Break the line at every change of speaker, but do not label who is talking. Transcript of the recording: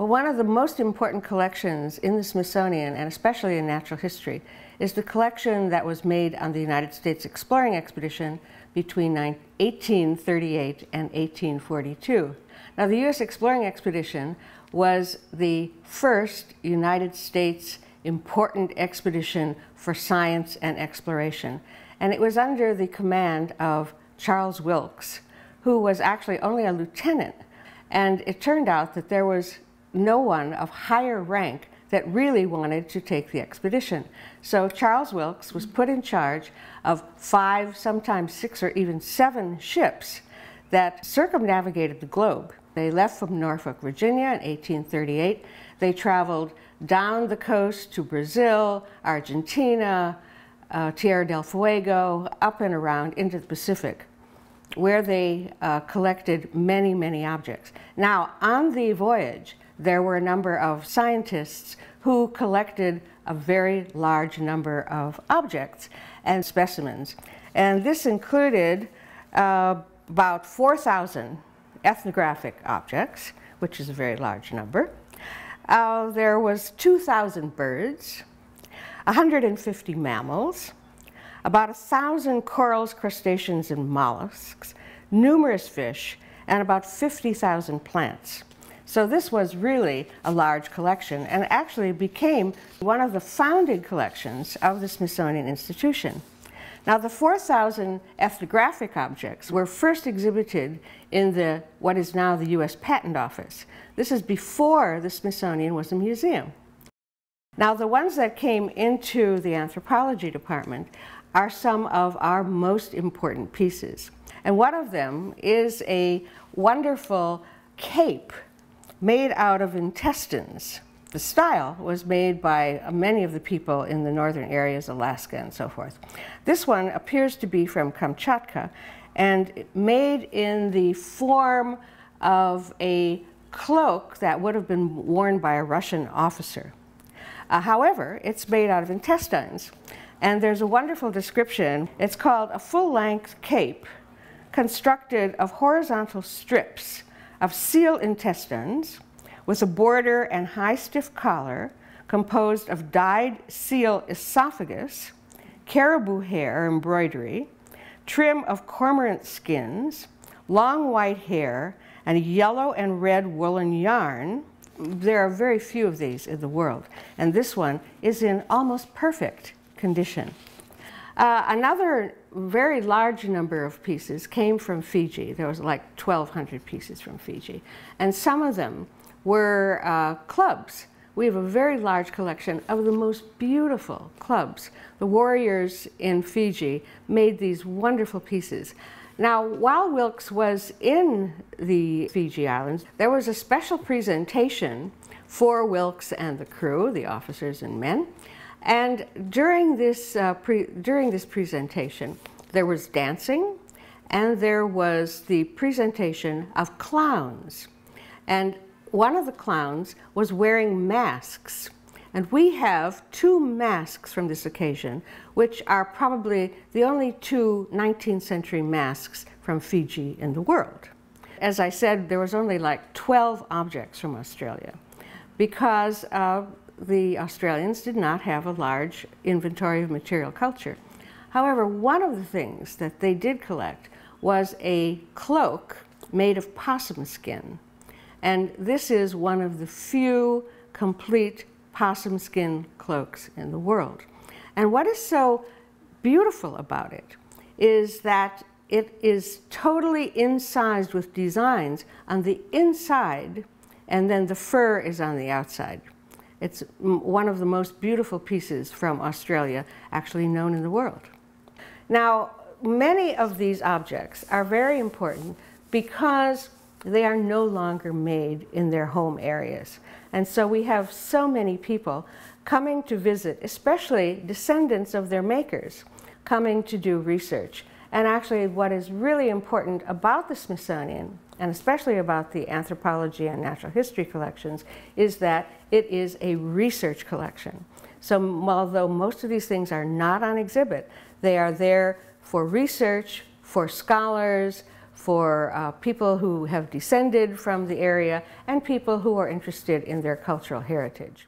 Well, one of the most important collections in the Smithsonian, and especially in natural history, is the collection that was made on the United States exploring expedition between 1838 and 1842. Now, the U.S. exploring expedition was the first United States important expedition for science and exploration, and it was under the command of Charles Wilkes, who was actually only a lieutenant, and it turned out that there was no one of higher rank that really wanted to take the expedition. So Charles Wilkes was put in charge of 5, sometimes 6 or even 7 ships that circumnavigated the globe. They left from Norfolk, Virginia in 1838. They traveled down the coast to Brazil, Argentina, Tierra del Fuego, up and around into the Pacific, where they collected many, many objects. Now, on the voyage, there were a number of scientists who collected a very large number of objects and specimens. And this included about 4,000 ethnographic objects, which is a very large number. There was 2,000 birds, 150 mammals, about 1,000 corals, crustaceans, and mollusks, numerous fish, and about 50,000 plants. So this was really a large collection and actually became one of the founding collections of the Smithsonian Institution. Now, the 4,000 ethnographic objects were first exhibited in what is now the U.S. Patent Office. This is before the Smithsonian was a museum. Now, the ones that came into the anthropology department are some of our most important pieces. And one of them is a wonderful cape made out of intestines. The style was made by many of the people in the northern areas, Alaska and so forth. This one appears to be from Kamchatka and made in the form of a cloak that would have been worn by a Russian officer. However, it's made out of intestines, and there's a wonderful description. It's called a full-length cape constructed of horizontal strips of seal intestines with a border and high stiff collar composed of dyed seal esophagus, caribou hair embroidery, trim of cormorant skins, long white hair, and yellow and red woolen yarn. There are very few of these in the world, and this one is in almost perfect condition. Another very large number of pieces came from Fiji. There was like 1,200 pieces from Fiji, and some of them were clubs. We have a very large collection of the most beautiful clubs. The warriors in Fiji made these wonderful pieces. Now, while Wilkes was in the Fiji Islands, there was a special presentation for Wilkes and the crew, the officers and men. And during this presentation, there was dancing, and there was the presentation of clowns. And one of the clowns was wearing masks. And we have 2 masks from this occasion, which are probably the only 2 19th century masks from Fiji in the world. As I said, there was only like 12 objects from Australia because the Australians did not have a large inventory of material culture. However, one of the things that they did collect was a cloak made of possum skin. And this is one of the few complete possum skin cloaks in the world. And what is so beautiful about it is that it is totally incised with designs on the inside, and then the fur is on the outside. It's one of the most beautiful pieces from Australia actually known in the world. Now, many of these objects are very important because they are no longer made in their home areas. And so we have so many people coming to visit, especially descendants of their makers, coming to do research. And actually, what is really important about the Smithsonian, and especially about the anthropology and natural history collections, is that it is a research collection. So although most of these things are not on exhibit, they are there for research, for scholars, for people who have descended from the area and people who are interested in their cultural heritage.